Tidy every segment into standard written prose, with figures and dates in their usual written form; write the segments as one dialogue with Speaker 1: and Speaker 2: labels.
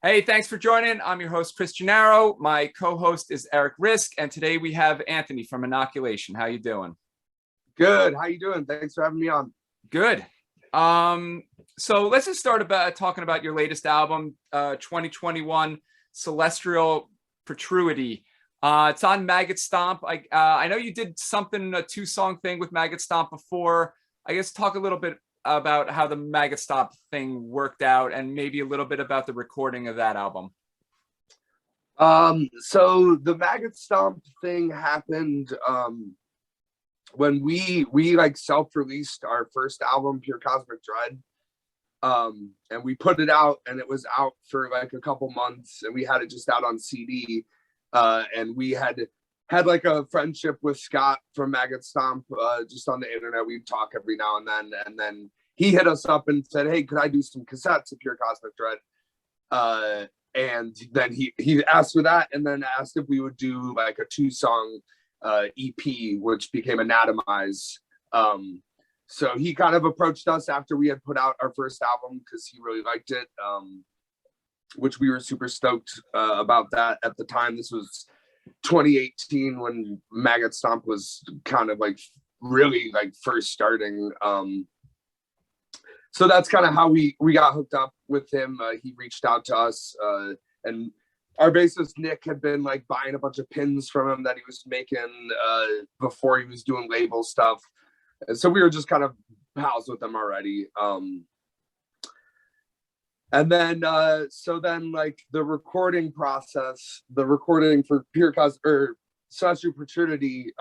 Speaker 1: Hey, thanks for joining. I'm your host, Chris Gennaro. My co-host is Rizk, and today we have Anthony from Inoculation. How you doing?
Speaker 2: Good. How you doing? Thanks for having me on.
Speaker 1: Good. So let's just start about talking about your latest album, 2021, Celestial Protruity. It's on Maggot Stomp. I know you did something, a 2-song thing with Maggot Stomp before. I guess talk a little bit about how the Maggot Stomp thing worked out and maybe a little bit about the recording of that album.
Speaker 2: So the Maggot Stomp thing happened when we like self-released our first album, Pure Cosmic Dread. And we put it out, and it was out for like a couple months, and we had it just out on CD. And we had like a friendship with Scott from Maggot Stomp, just on the internet. We'd talk every now and then he hit us up and said, "Hey, could I do some cassettes of Pure Cosmic Dread?" And then he asked for that, and then asked if we would do like a 2-song EP, which became Anatomize. So he kind of approached us after we had put out our first album because he really liked it, which we were super stoked about that at the time. This was 2018 when Maggot Stomp was kind of like really like first starting. So that's kind of how we got hooked up with him. He reached out to us, and our bassist Nick had been like buying a bunch of pins from him that he was making before he was doing label stuff. And so we were just kind of pals with him already. And then, so then like the recording process, the recording for Pure Cos or Celestial Protruity,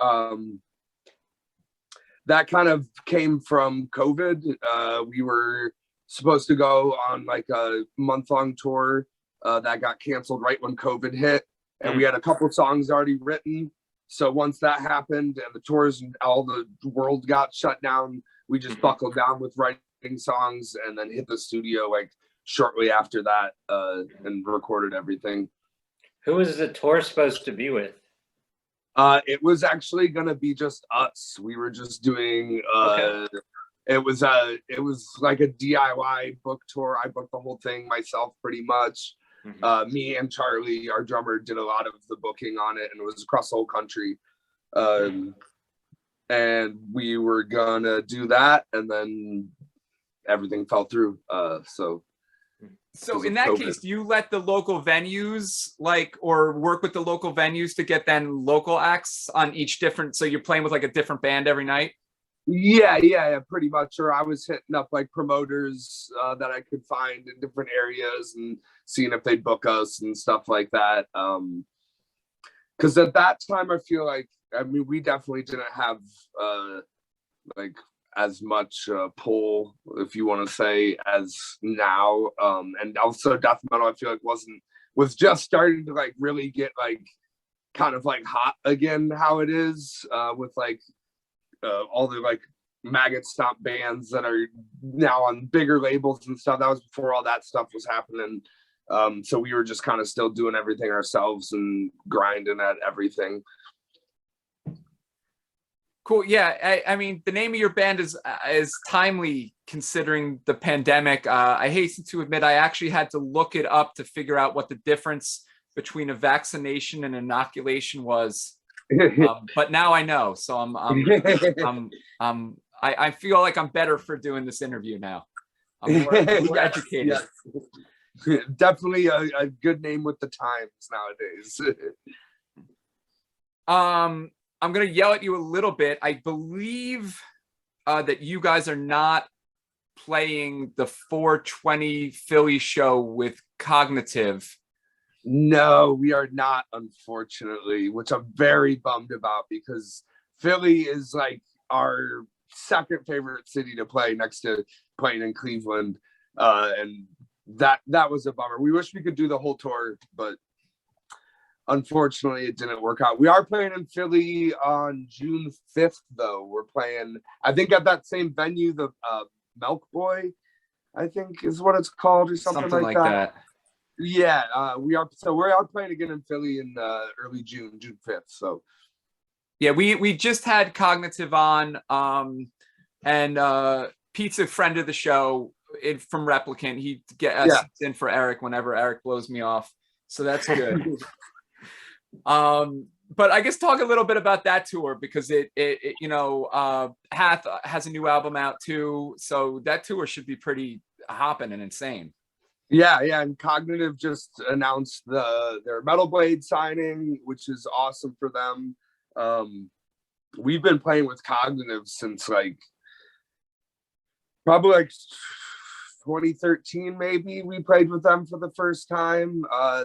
Speaker 2: that kind of came from COVID. We were supposed to go on like a month-long tour that got canceled right when COVID hit. And we had a couple songs already written. So once that happened and the tours and all the world got shut down, we just buckled down with writing songs and then hit the studio like shortly after that and recorded everything.
Speaker 3: Who was the tour supposed to be with?
Speaker 2: It was actually gonna be just us. We were just doing it was like a DIY book tour. I booked the whole thing myself pretty much. Me and Charlie, our drummer, did a lot of the booking on it, and it was across the whole country. And we were gonna do that, and then everything fell through. So
Speaker 1: in that case, do you let the local venues or work with the local venues to get then local acts on each different, so you're playing with like a different band every night?
Speaker 2: Yeah, pretty much. Or I was hitting up like promoters that I could find in different areas and seeing if they'd book us and stuff like that. Because at that time, I feel like, I mean, we definitely didn't have like as much pull, if you want to say, as now. And also death metal, I feel like was just starting to like really get like kind of like hot again, how it is with like all the like Maggot Stomp bands that are now on bigger labels and stuff. That was before all that stuff was happening. So we were just kind of still doing everything ourselves and grinding at everything.
Speaker 1: Cool. Yeah, I mean, the name of your band is timely considering the pandemic. I hasten to admit I actually had to look it up to figure out what the difference between a vaccination and inoculation was. But now I know, so I feel like I'm better for doing this interview now. I'm more educated.
Speaker 2: Yes. Definitely a good name with the times nowadays.
Speaker 1: I'm gonna yell at you a little bit. I believe that you guys are not playing the 420 Philly show with Cognitive.
Speaker 2: No, we are not, unfortunately, which I'm very bummed about because Philly is like our second favorite city to play next to playing in Cleveland. And that was a bummer. We wish we could do the whole tour, but unfortunately it didn't work out. We are playing in Philly on June 5th, though. We're playing, I think, at that same venue, the Milk Boy, I think is what it's called, or something like that. Yeah, we are. So we're out playing again in Philly in early June 5th. So
Speaker 1: yeah, we just had Cognitive on, and Pete's a friend of the show. from Replicant. He
Speaker 2: Yeah.
Speaker 1: sits in for Eric whenever Eric blows me off. So that's good. But I guess talk a little bit about that tour, because Hath has a new album out too. So that tour should be pretty hopping and insane.
Speaker 2: Yeah, and Cognitive just announced their Metal Blade signing, which is awesome for them. We've been playing with Cognitive since probably 2013, maybe. We played with them for the first time.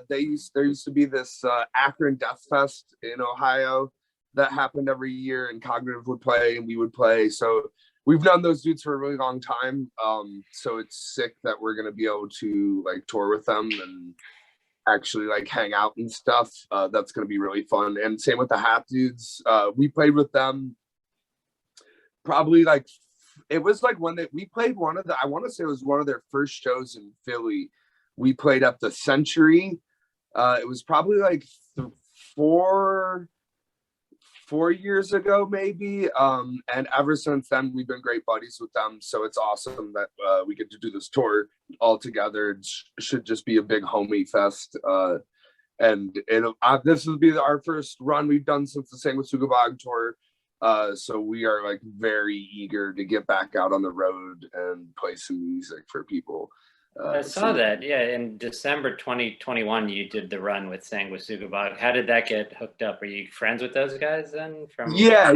Speaker 2: There used to be this Akron Death Fest in Ohio that happened every year, and Cognitive would play and we would play. So we've known those dudes for a really long time. So it's sick that we're gonna be able to tour with them and actually hang out and stuff. That's gonna be really fun. And same with the Hat dudes. We played with them probably it was when we played I want to say it was one of their first shows in Philly. We played at the Century. It was probably 4 years ago, maybe. And ever since then, we've been great buddies with them. So it's awesome that we get to do this tour all together. It should just be a big homie fest. And this will be our first run we've done since the Sanguisuga Bog tour. So we are very eager to get back out on the road and play some music for people.
Speaker 3: I saw that. Yeah, in December 2021, you did the run with Sanguisuga Bog. How did that get hooked up? Are you friends with those guys then?
Speaker 2: Yeah.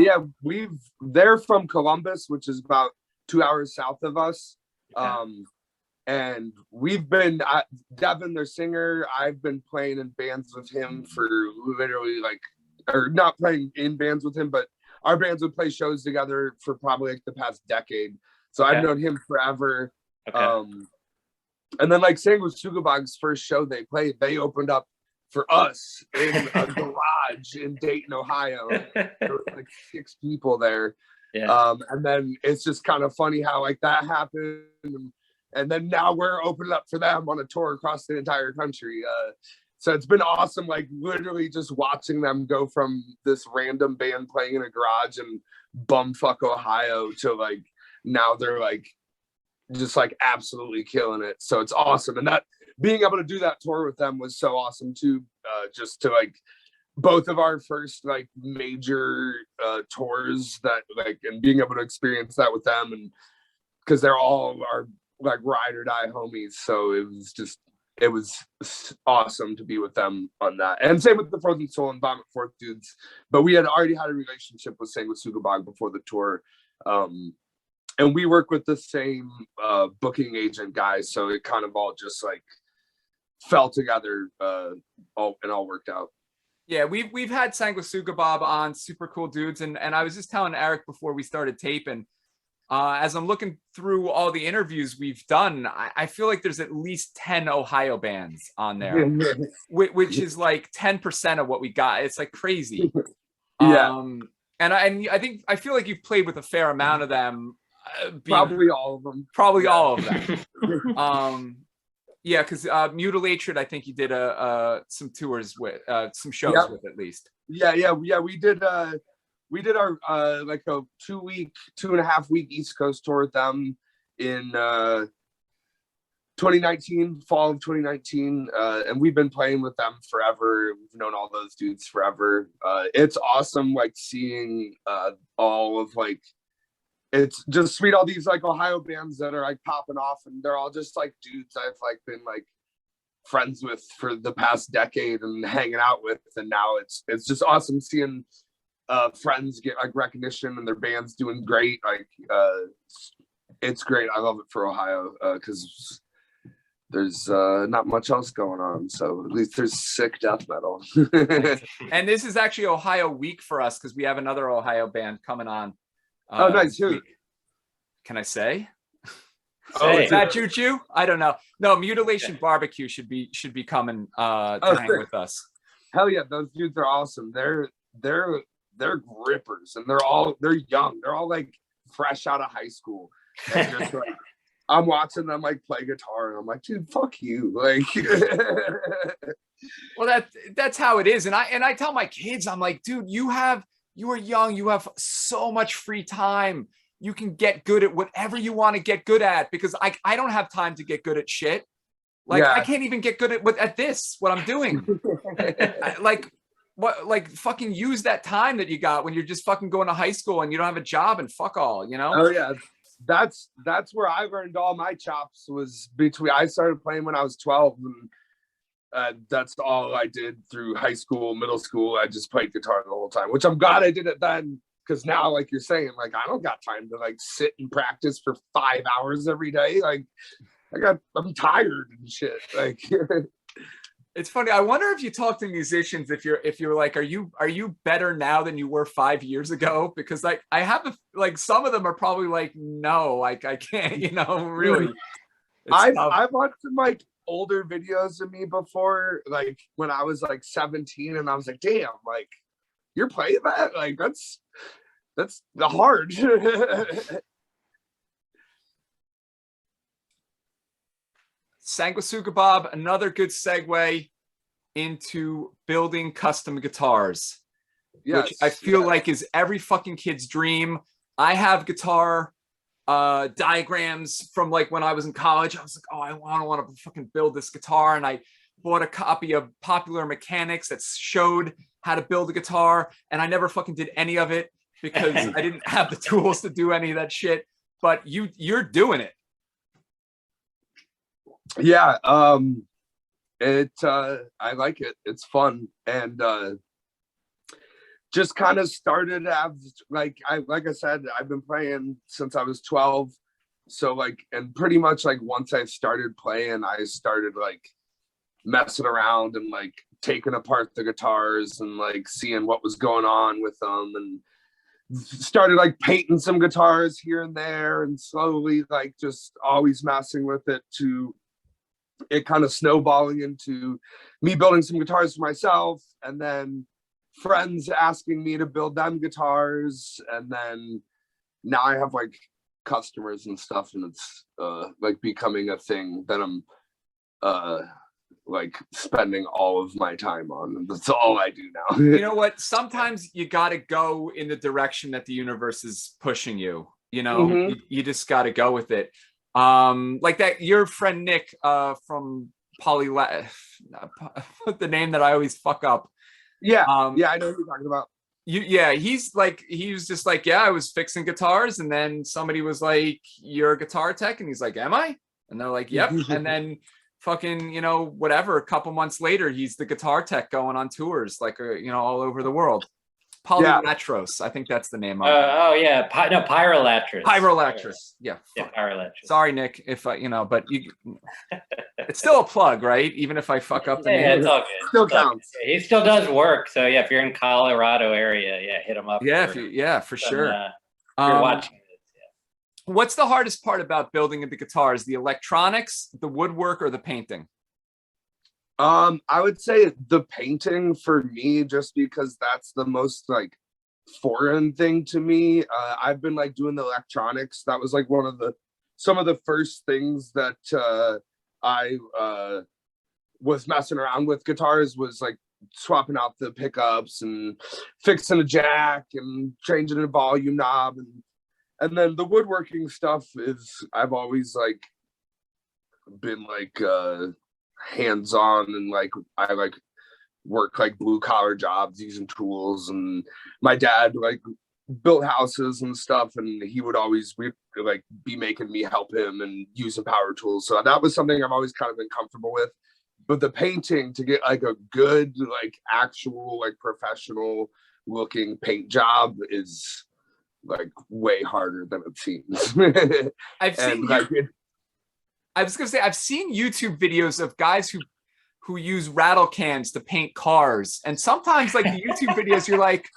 Speaker 2: They're from Columbus, which is about 2 hours south of us. Okay. And we've been Devin, their singer. I've been playing in bands with him for literally or not playing in bands with him, but our bands would play shows together for probably the past decade. So okay. I've known him forever. Okay. And then Sanguisuga Bog's first show they played, they opened up for us in a garage in Dayton, Ohio. There were 6 people there. Yeah. And then it's just kind of funny how that happened. And then now we're opening up for them on a tour across the entire country. So it's been awesome, literally just watching them go from this random band playing in a garage in bumfuck Ohio to now they're just absolutely killing it. So it's awesome. And that being able to do that tour with them was so awesome too. Just to both of our first major tours that and being able to experience that with them, and because they're all our ride or die homies. So it was awesome to be with them on that. And same with the Frozen Soul and Vomit Forth dudes. But we had already had a relationship with Sanguisuga Bog before the tour. And we work with the same booking agent guys. So it kind of all just fell together and all worked out.
Speaker 1: Yeah, we've had Sanguisuga Bob on, super cool dudes. And I was just telling Eric before we started taping, as I'm looking through all the interviews we've done, I feel like there's at least 10 Ohio bands on there, which is 10% of what we got. It's crazy.
Speaker 2: Yeah.
Speaker 1: And I feel like you've played with a fair amount of them.
Speaker 2: Probably all of them.
Speaker 1: Probably all of them. Yeah, because Mutilatred, I think you did some tours with, some shows with at least.
Speaker 2: Yeah. We did our a 2.5 week East Coast tour with them in 2019, fall of 2019, and we've been playing with them forever. We've known all those dudes forever. It's awesome, seeing all of it's just sweet, all these Ohio bands that are popping off, and they're all just dudes I've been friends with for the past decade and hanging out with, and now it's just awesome seeing friends get recognition and their band's doing great. It's great. I love it for Ohio because there's not much else going on, so at least there's sick death metal.
Speaker 1: And this is actually Ohio week for us because we have another Ohio band coming on.
Speaker 2: Oh, nice. Who?
Speaker 1: Can I say?
Speaker 3: Is
Speaker 1: that Choo-Choo? I don't know. No, Mutilation Barbecue should be coming to hang with us.
Speaker 2: Hell yeah, those dudes are awesome. They're grippers, and they're young. They're all fresh out of high school. And just I'm watching them play guitar, and I'm dude, fuck you.
Speaker 1: Well, that's how it is. And I tell my kids, I'm dude, you are young, you have so much free time. you can get good at whatever you want to get good at, because I don't have time to get good at shit. Like I can't even get good at this, what I'm doing. Like fucking use that time that you got when you're just fucking going to high school and you don't have a job and fuck all, you know?
Speaker 2: Oh yeah. That's where I learned all my chops, was between, I started playing when I was 12, and that's all I did through high school, middle school. I just played guitar the whole time, which I'm glad I did it then, because now, like you're saying, like I don't got time to like sit and practice for 5 hours every day. Like I'm tired and shit. Like
Speaker 1: it's funny. I wonder if you talk to musicians, if you're like, are you better now than you were 5 years ago? Because like I have like some of them are probably like, no, like I can't, you know, really.
Speaker 2: I've watched some like older videos of me before, like when I was like 17, and I was like, damn, like you're playing that? Like that's the hard.
Speaker 1: Sanguisuga Bob, another good segue into building custom guitars, which I feel like is every fucking kid's dream. I have guitar diagrams from like when I was in college. I was like, oh, I want to fucking build this guitar, and I bought a copy of Popular Mechanics that showed how to build a guitar, and I never fucking did any of it because I didn't have the tools to do any of that shit. But you're doing it.
Speaker 2: Yeah, I like it. It's fun, and just kind of started as like I said, I've been playing since I was 12. So like, and pretty much like once I started playing, I started like messing around and like taking apart the guitars and like seeing what was going on with them, and started like painting some guitars here and there, and slowly like just always messing with it, to it kind of snowballing into me building some guitars for myself, and then friends asking me to build them guitars, and then now I have like customers and stuff, and it's like becoming a thing that I'm like spending all of my time on. That's all I do now.
Speaker 1: You know what? Sometimes you got to go in the direction that the universe is pushing you. You know, you just got to go with it. Like that, your friend Nick from the name that I always fuck up.
Speaker 2: Yeah, yeah, I know what you're talking about.
Speaker 1: He was just like, yeah, I was fixing guitars, and then somebody was like, you're a guitar tech, and he's like, am I? And they're like, yep. And then fucking, you know, whatever, a couple months later, he's the guitar tech going on tours, like, you know, all over the world. Polylatros, I think that's the name of it.
Speaker 3: Oh yeah, Pyrolatros.
Speaker 1: Pyrolatros, yeah.
Speaker 3: Pyrolatros.
Speaker 1: Sorry, Nick, if you know, but it's still a plug, right? Even if I fuck up the name.
Speaker 3: Yeah, it's all good.
Speaker 2: Still counts.
Speaker 3: He still does work, so yeah, if you're in Colorado area, yeah, hit him up.
Speaker 1: Yeah, for sure.
Speaker 3: If you're watching this, yeah.
Speaker 1: What's the hardest part about building the guitars? The electronics, the woodwork, or the painting?
Speaker 2: I would say the painting for me, just because that's the most like foreign thing to me. I've been like doing the electronics. That was like some of the first things that I was messing around with guitars, was like swapping out the pickups and fixing a jack and changing a volume knob, and then the woodworking stuff is, I've always like been like hands-on, and like I like work like blue collar jobs using tools, and my dad like built houses and stuff, and he would always like be making me help him and using power tools, so that was something I've always kind of been comfortable with. But the painting, to get like a good like actual like professional looking paint job, is like way harder than it seems.
Speaker 1: I was gonna say, I've seen YouTube videos of guys who use rattle cans to paint cars, and sometimes like the YouTube videos, you're like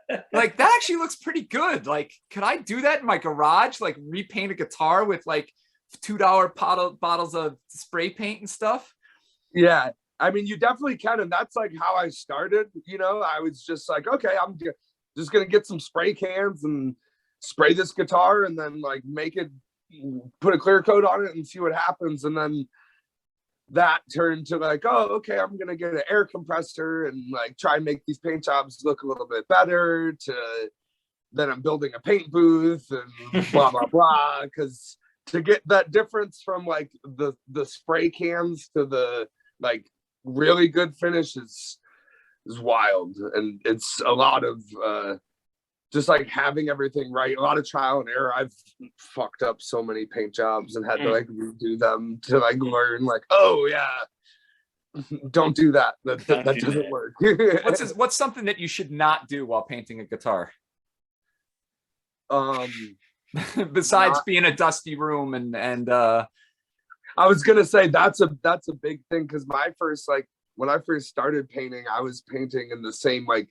Speaker 1: that actually looks pretty good. Like, could I do that in my garage? Like repaint a guitar with like $2 bottles of spray paint and stuff?
Speaker 2: Yeah, I mean, you definitely can, and that's like how I started. You know, I was just like, okay, I'm just gonna get some spray cans and spray this guitar, and then like make it, put a clear coat on it and see what happens. And then that turned to like, oh, okay, I'm gonna get an air compressor and like try and make these paint jobs look a little bit better, to then I'm building a paint booth and blah blah blah. Because to get that difference from like the spray cans to the like really good finish is wild, and it's a lot of just like having everything right, a lot of trial and error. I've fucked up so many paint jobs and had to like redo them to like learn like, oh yeah, don't do that. That doesn't work.
Speaker 1: What's something that you should not do while painting a guitar? Besides being a dusty room and
Speaker 2: I was gonna say that's a big thing, because when I first started painting, I was painting in the same like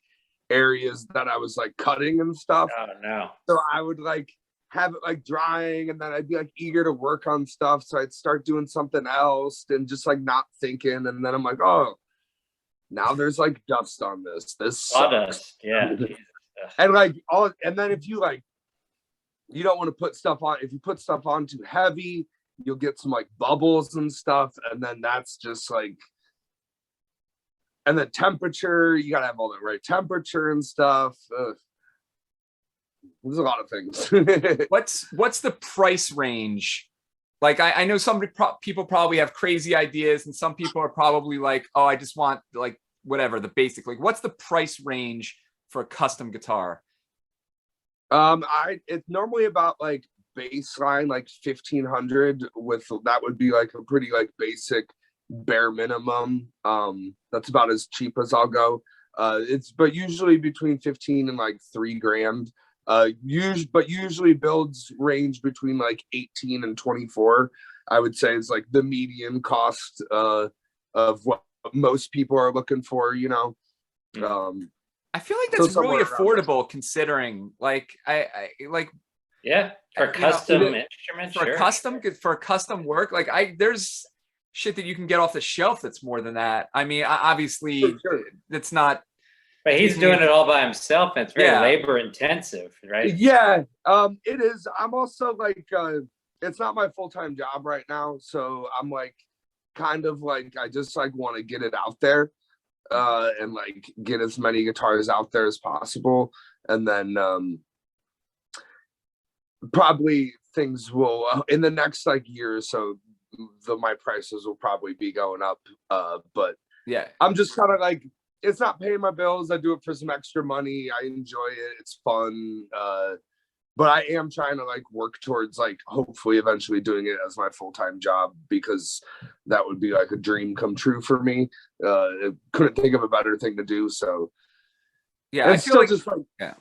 Speaker 2: areas that I was like cutting and stuff.
Speaker 3: Oh no.
Speaker 2: So I would like have it like drying, and then I'd be like eager to work on stuff. So I'd start doing something else and just like not thinking. And then I'm like, oh, now there's like dust on this. This
Speaker 3: sawdust. Yeah.
Speaker 2: And like and then if you like, you don't want to put stuff on, if you put stuff on too heavy, you'll get some like bubbles and stuff. And then that's just like, and the temperature, you gotta have all the right temperature and stuff. There's a lot of things.
Speaker 1: What's the price range? Like I know people probably have crazy ideas, and some people are probably like, oh, I just want like whatever the basic. Like, what's the price range for a custom guitar?
Speaker 2: It's normally about like baseline like 1,500, with that would be like a pretty like basic bare minimum. That's about as cheap as I'll go. But usually between 15 and like $3,000. Usually builds range between like 18 and 24. I would say is like the median cost of what most people are looking for, you know.
Speaker 1: I feel like that's really affordable considering like I like,
Speaker 3: yeah, for custom instruments,
Speaker 1: for custom work. Like there's shit that you can get off the shelf that's more than that. I mean, obviously it's not,
Speaker 3: but he's doing it all by himself, and it's very labor intensive, right?
Speaker 2: Yeah, it is. I'm also like, it's not my full-time job right now, so I'm like kind of like, I just like want to get it out there, and like get as many guitars out there as possible, and then probably things will in the next like year or so, my prices will probably be going up, but yeah, I'm just kind of like, it's not paying my bills. I do it for some extra money. I enjoy it. It's fun. But I am trying to like work towards like hopefully eventually doing it as my full-time job, because that would be like a dream come true for me. I couldn't think of a better thing to do. So
Speaker 1: yeah, I feel like just like, yeah.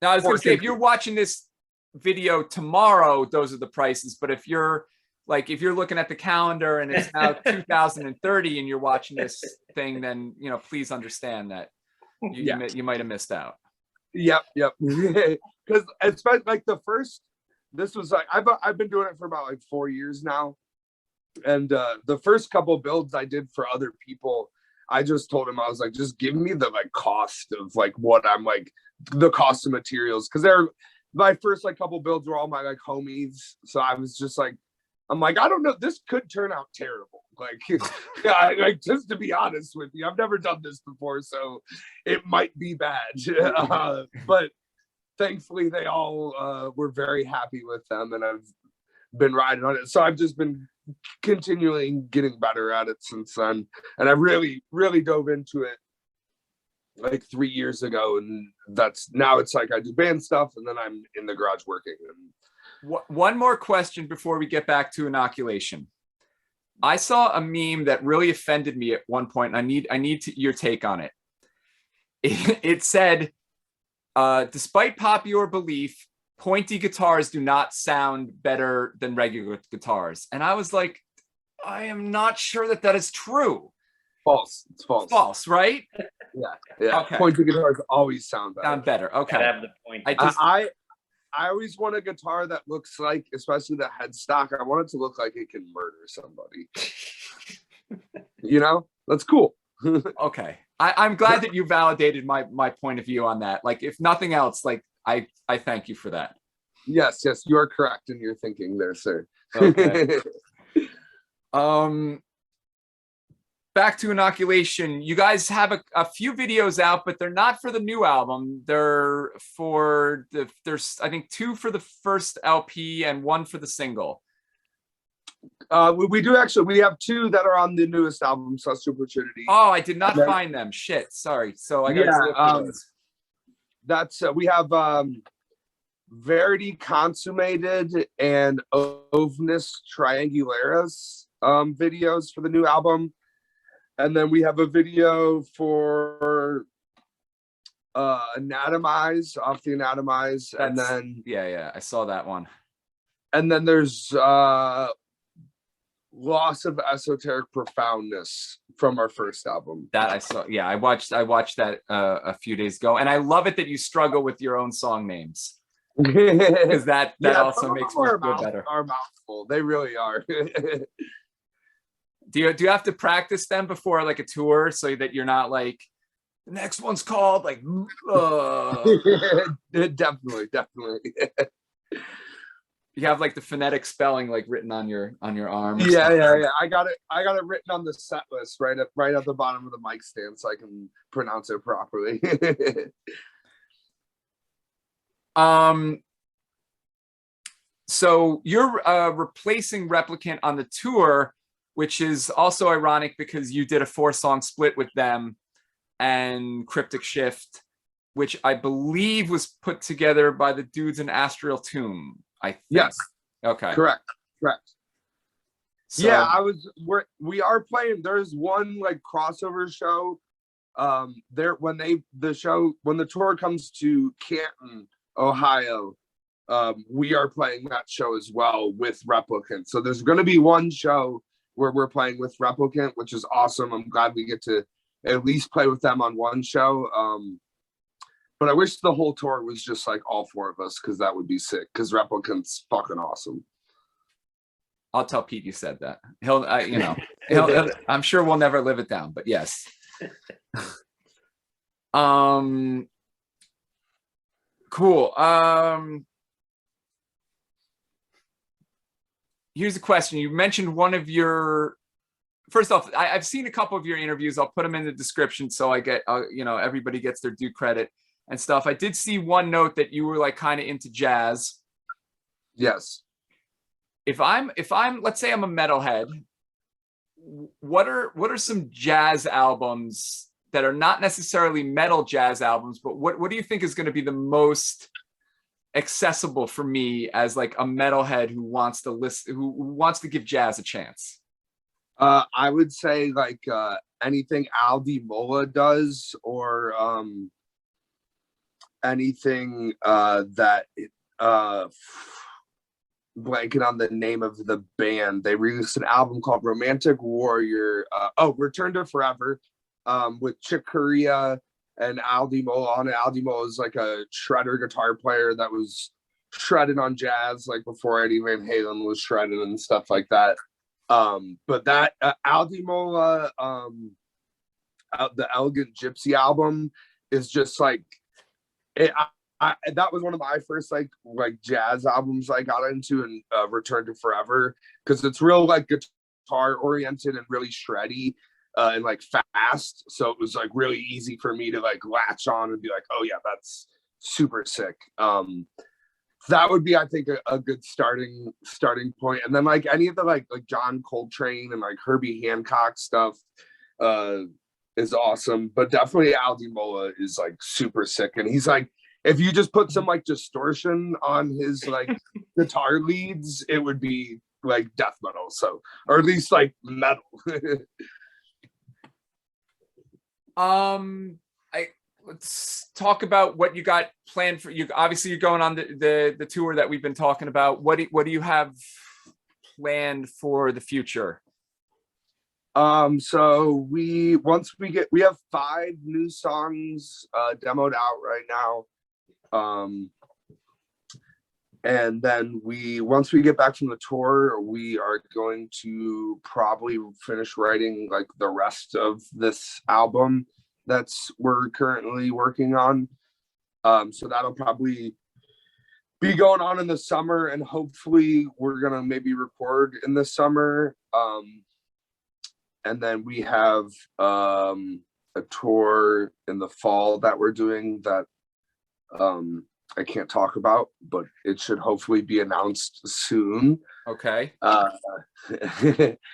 Speaker 1: Now I was gonna say, if you're watching this video tomorrow, those are the prices. But if you're looking at the calendar and it's now 2030 and you're watching this thing, then, you know, please understand that you might have missed out.
Speaker 2: Yep. Because especially like this was like, I've been doing it for about like 4 years now. And the first couple builds I did for other people, I just told him, I was like, just give me the like cost of like what I'm like, the cost of materials. Cause my first like couple builds were all my like homies. So I was just like, I'm like, I don't know, this could turn out terrible. Like, like just to be honest with you, I've never done this before, so it might be bad. But thankfully, they all were very happy with them, and I've been riding on it. So I've just been continually getting better at it since then. And I really, really dove into it like 3 years ago, and now it's like I do band stuff, and then I'm in the garage working. And
Speaker 1: one more question before we get back to inoculation. I saw a meme that really offended me at one point, and I need your take on it. It said, despite popular belief, pointy guitars do not sound better than regular guitars. And I was like, I am not sure that is true.
Speaker 2: False. It's false.
Speaker 1: False, right?
Speaker 2: Yeah. Okay. Pointy guitars always sound better.
Speaker 1: Okay.
Speaker 3: Have the point.
Speaker 2: I always want a guitar that looks like, especially the headstock, I want it to look like it can murder somebody. You know, that's cool.
Speaker 1: Okay. I'm glad that you validated my point of view on that. Like, if nothing else, like I thank you for that.
Speaker 2: Yes, you are correct in your thinking there, sir.
Speaker 1: Okay. back to Inoculation. You guys have a few videos out, but they're not for the new album. They're for there's I think 2 for the first LP and 1 for the single.
Speaker 2: We do actually. We have 2 that are on the newest album, Celestial Opportunity.
Speaker 1: Oh, I did not find them. Shit, sorry. So I got to look for those.
Speaker 2: That's we have Verity Consummated and Ovnis Triangularis videos for the new album. And then we have a video for Anatomize, off the Anatomize. And then
Speaker 1: yeah, I saw that one.
Speaker 2: And then there's Loss of Esoteric Profoundness from our first album.
Speaker 1: That I saw. Yeah, I watched that a few days ago, and I love it that you struggle with your own song names, because that also makes me feel better.
Speaker 2: Are mouthful. They really are.
Speaker 1: Do you have to practice them before like a tour so that you're not like the next one's called like
Speaker 2: Definitely.
Speaker 1: You have like the phonetic spelling like written on your arm.
Speaker 2: Yeah. I got it written on the set list right at the bottom of the mic stand so I can pronounce it properly.
Speaker 1: So you're replacing Replicant on the tour, which is also ironic because you did a 4-song split with them and Cryptic Shift, which I believe was put together by the dudes in Astral Tomb. I think.
Speaker 2: Yes.
Speaker 1: Okay.
Speaker 2: Correct.
Speaker 1: So,
Speaker 2: yeah, we are playing. There's one like crossover show. When the tour comes to Canton, Ohio, we are playing that show as well with Replicant. So there's going to be one show where we're playing with Replicant, which is awesome. I'm glad we get to at least play with them on one show. But I wish the whole tour was just like all 4 of us, because that would be sick. Because Replicant's fucking awesome.
Speaker 1: I'll tell Pete you said that. He'll I'm sure we'll never live it down. But yes. Cool. Here's a question. You mentioned one of your. First off, I've seen a couple of your interviews. I'll put them in the description so I get everybody gets their due credit and stuff. I did see one note that you were like kind of into jazz.
Speaker 2: Yes.
Speaker 1: If I'm let's say I'm a metalhead, what are some jazz albums that are not necessarily metal jazz albums, but what do you think is going to be the most accessible for me as like a metalhead who wants to listen, who wants to give jazz a chance?
Speaker 2: I would say like anything Al Di Mola does, or anything that blanking on the name of the band. They released an album called Romantic Warrior. Return to Forever, with Chick Corea and Al Di Mola on it. Al Di Mola is like a shredder guitar player that was shredded on jazz like before Eddie Van Halen was shredded and stuff like that. But that Al Di Mola, the Elegant Gypsy album is just like it. That was one of my first like jazz albums I got into, and Return to Forever, because it's real like guitar oriented and really shreddy and like fast. So it was like really easy for me to like latch on and be like, oh yeah, that's super sick. That would be, I think, a good starting point. And then like any of the like John Coltrane and like Herbie Hancock stuff is awesome. But definitely Al Di Mola is like super sick. And he's like, if you just put some like distortion on his like guitar leads, it would be like death metal. So, or at least like metal.
Speaker 1: Let's talk about what you got planned for you. Obviously, you're going on the tour that we've been talking about. What do you have planned for the future?
Speaker 2: So we have 5 new songs demoed out right now. And then once we get back from the tour, we are going to probably finish writing like the rest of this album we're currently working on. So that'll probably be going on in the summer, and hopefully we're gonna maybe record in the summer. and then we have a tour in the fall that we're doing that I can't talk about, but it should hopefully be announced soon.
Speaker 1: Okay.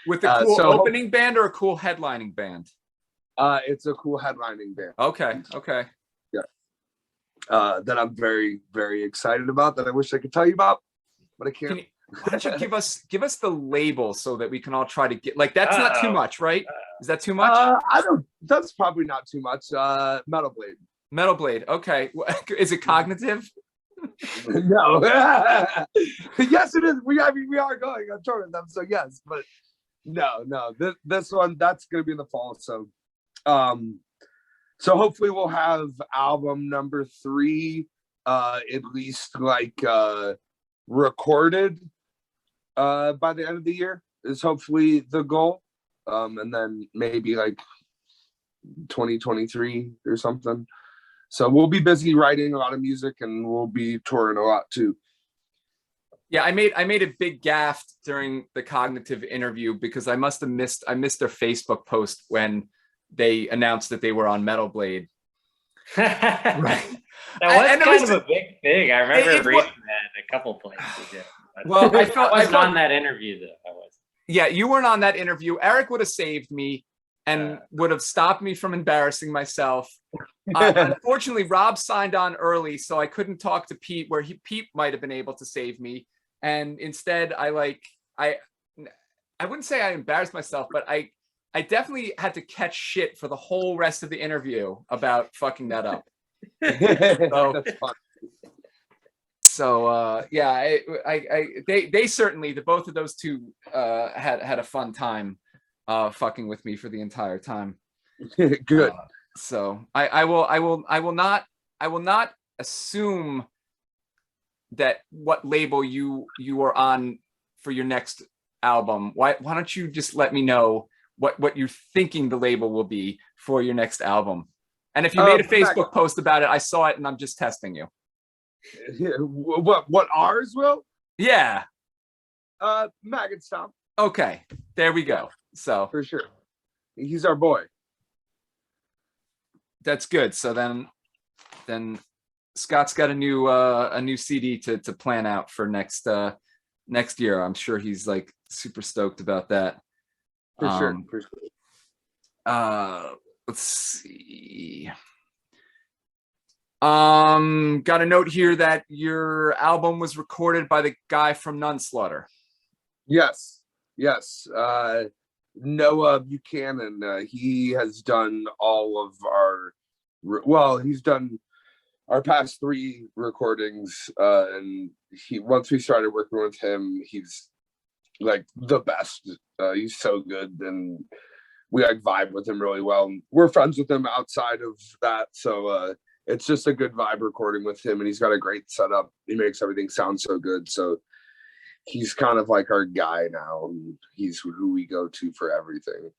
Speaker 2: With
Speaker 1: a cool opening band or a cool headlining band?
Speaker 2: It's a cool headlining band.
Speaker 1: Okay.
Speaker 2: Yeah. That I'm very, very excited about, that I wish I could tell you about, but I can't.
Speaker 1: Why don't you give us the label so that we can all try to get, like, that's not too much, right? Is that too much?
Speaker 2: That's probably not too much. Metal Blade.
Speaker 1: Metal Blade. Okay. Is it cognitive?
Speaker 2: No. Yes, it is. We are going on tour with them, so yes, but no. This one, that's gonna be in the fall. So hopefully we'll have album number 3 at least like recorded by the end of the year is hopefully the goal. And then maybe like 2023 or something. So we'll be busy writing a lot of music, and we'll be touring a lot too.
Speaker 1: Yeah, I made a big gaffe during the Cognitive interview because I missed their Facebook post when they announced that they were on Metal Blade.
Speaker 3: Right. That was kind of a big thing. I remember reading that a couple places. Yeah.
Speaker 1: Well, I
Speaker 3: wasn't on that interview though. I was.
Speaker 1: Yeah, you weren't on that interview. Eric would have saved me and would have stopped me from embarrassing myself. Unfortunately, Rob signed on early, so I couldn't talk to Pete where Pete might have been able to save me. And instead, I wouldn't say I embarrassed myself, but I definitely had to catch shit for the whole rest of the interview about fucking that up. So yeah, they certainly, both of those two had a fun time fucking with me for the entire time.
Speaker 2: Good.
Speaker 1: So I will not assume that what label you are on for your next album. Why don't you just let me know what you're thinking the label will be for your next album? And if you made a Facebook post about it, I saw it and I'm just testing you.
Speaker 2: What ours will?
Speaker 1: Yeah.
Speaker 2: Maggot Stomp.
Speaker 1: Okay, there we go. So
Speaker 2: for sure, he's our boy.
Speaker 1: That's good. So then Scott's got a new CD to plan out for next year. I'm sure he's like super stoked about that.
Speaker 2: For sure.
Speaker 1: Let's see. Got a note here that your album was recorded by the guy from Nunslaughter.
Speaker 2: Yes. Noah Buchanan. He has done all of he's done our past 3 recordings. And once we started working with him, he's like the best. He's so good, and we like vibe with him really well. We're friends with him outside of that, so it's just a good vibe recording with him, and he's got a great setup. He makes everything sound so good, so he's kind of like our guy now, and he's who we go to for everything.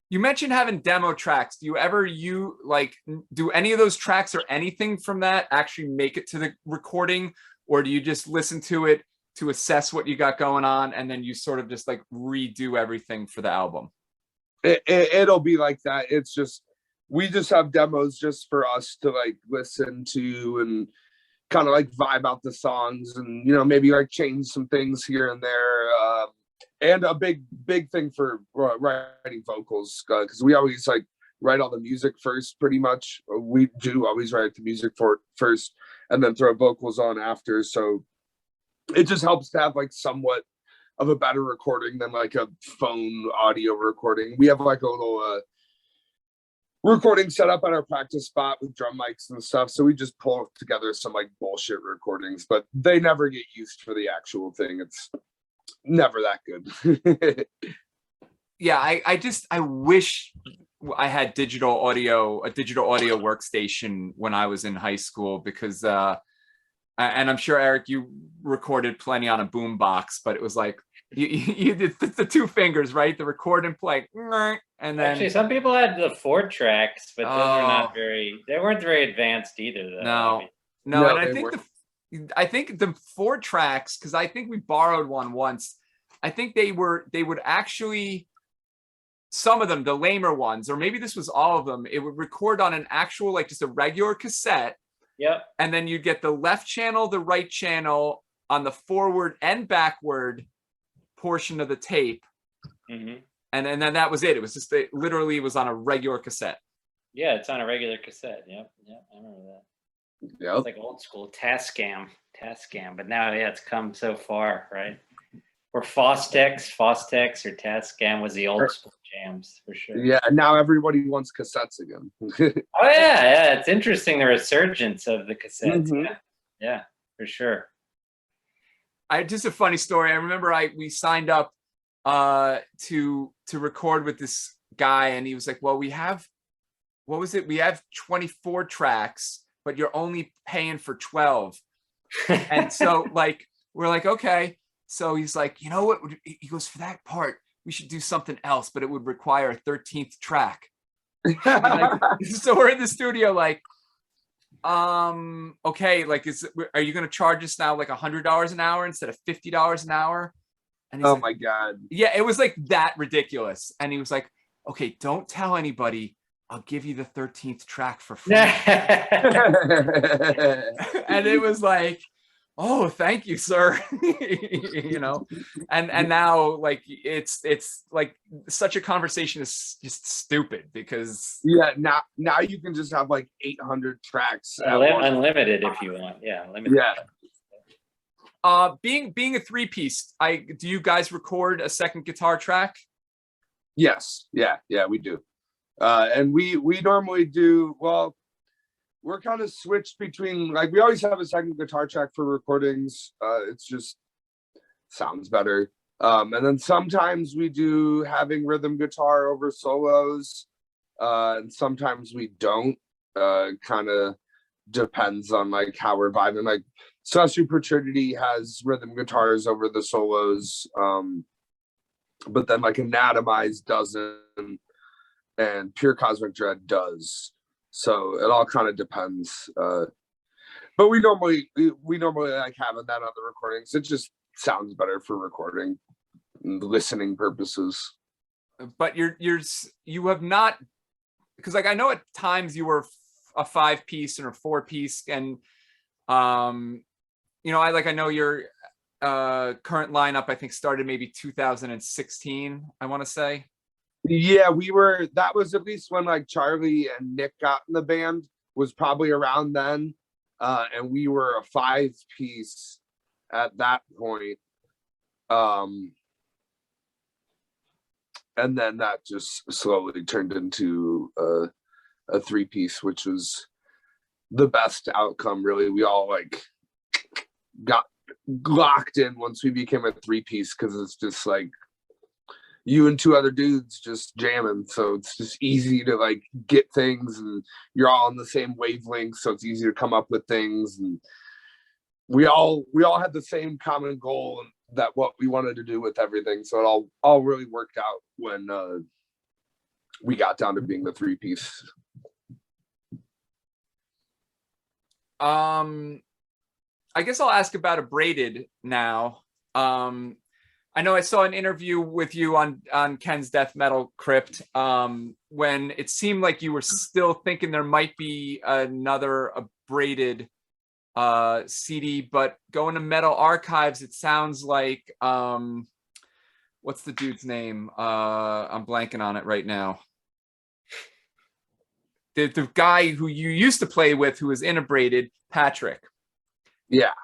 Speaker 1: You mentioned having demo tracks. Do you ever do any of those tracks or anything from that actually make it to the recording, or do you just listen to it to assess what you got going on and then you sort of just like redo everything for the album?
Speaker 2: It'll be like that. It's just, we just have demos just for us to like listen to and kind of like vibe out the songs, and maybe like change some things here and there. And a big thing for writing vocals, because we always like write all the music first, pretty much. We do always write the music first and then throw vocals on after. So it just helps to have like somewhat of a better recording than like a phone audio recording. We have like a little recording set up at our practice spot with drum mics and stuff, so we just pull together some like bullshit recordings, but they never get used for the actual thing. It's never that good.
Speaker 1: Yeah, I wish I had a digital audio workstation when I was in high school, because and I'm sure, Eric, you recorded plenty on a boombox, but it was like you did the 2 fingers, right? The record and play, and then
Speaker 3: actually some people had the 4 tracks, but they weren't very advanced either, though.
Speaker 1: No, and I think the 4 tracks, because I think we borrowed one once. I think they would actually some of them, the lamer ones, or maybe this was all of them, it would record on an actual, like just a regular cassette.
Speaker 3: Yep.
Speaker 1: And then you'd get the left channel, the right channel on the forward and backward portion of the tape.
Speaker 3: Mm-hmm.
Speaker 1: And then that was it. It was just, it literally was on a regular cassette.
Speaker 3: Yeah, it's on a regular cassette. Yep. I remember that.
Speaker 2: Yeah.
Speaker 3: It's like old school Tascam. But now, yeah, it's come so far, right? Or Fostex or Tascam was the old school jams for sure.
Speaker 2: Yeah, and now everybody wants cassettes again.
Speaker 3: Oh yeah, it's interesting, the resurgence of the cassettes.
Speaker 2: Mm-hmm.
Speaker 3: Yeah, for sure.
Speaker 1: Just a funny story. I remember we signed up to record with this guy, and he was like, well, we have, what was it? We have 24 tracks, but you're only paying for 12. And so like, we're like, okay. So he's like, you know what? He goes, for that part, we should do something else, but it would require a 13th track. Like, so we're in the studio like, okay, like, are you going to charge us now like $100 an hour instead of $50 an hour? And he's
Speaker 2: Oh
Speaker 1: like,
Speaker 2: my God.
Speaker 1: yeah, it was like that ridiculous. And he was like, okay, don't tell anybody. I'll give you the 13th track for free. And it was like, oh, thank you, sir. You know, and now like it's like such a conversation is just stupid because
Speaker 2: yeah, now you can just have like 800 tracks.
Speaker 3: Unlimited if you want. Yeah, unlimited.
Speaker 2: Yeah.
Speaker 1: Being a three-piece, do you guys record a second guitar track?
Speaker 2: Yes. Yeah, we do. And we normally do, well, we're kind of switched between, like, we always have a second guitar track for recordings. It's just sounds better. And then sometimes we do having rhythm guitar over solos. And sometimes we don't. Kind of depends on like how we're vibing. Like Celestial Paternity has rhythm guitars over the solos. But then like Anatomize doesn't, and Pure Cosmic Dread does. So it all kind of depends. But we normally like having that on the recordings. It just sounds better for recording and listening purposes.
Speaker 1: But you have not, because like I know at times you were a 5-piece and a 4-piece, and you know, I know your current lineup I think started maybe 2016, I want to say.
Speaker 2: Yeah, that was at least when like Charlie and Nick got in the band, was probably around then. And we were a 5-piece at that point. And then that just slowly turned into a 3-piece, which was the best outcome, really. We all like got locked in once we became a 3-piece, because it's just like you and 2 other dudes just jamming, so it's just easy to like get things, and you're all on the same wavelength, so it's easy to come up with things. And we all had the same common goal, and that what we wanted to do with everything, so it all really worked out when we got down to being the 3-piece.
Speaker 1: I guess I'll ask about Abraded now. I know I saw an interview with you on Ken's Death Metal Crypt when it seemed like you were still thinking there might be another Abraded CD, but going to Metal Archives, it sounds like what's the dude's name? I'm blanking on it right now. The guy who you used to play with, who was in Abraded, Patrick.
Speaker 2: Yeah.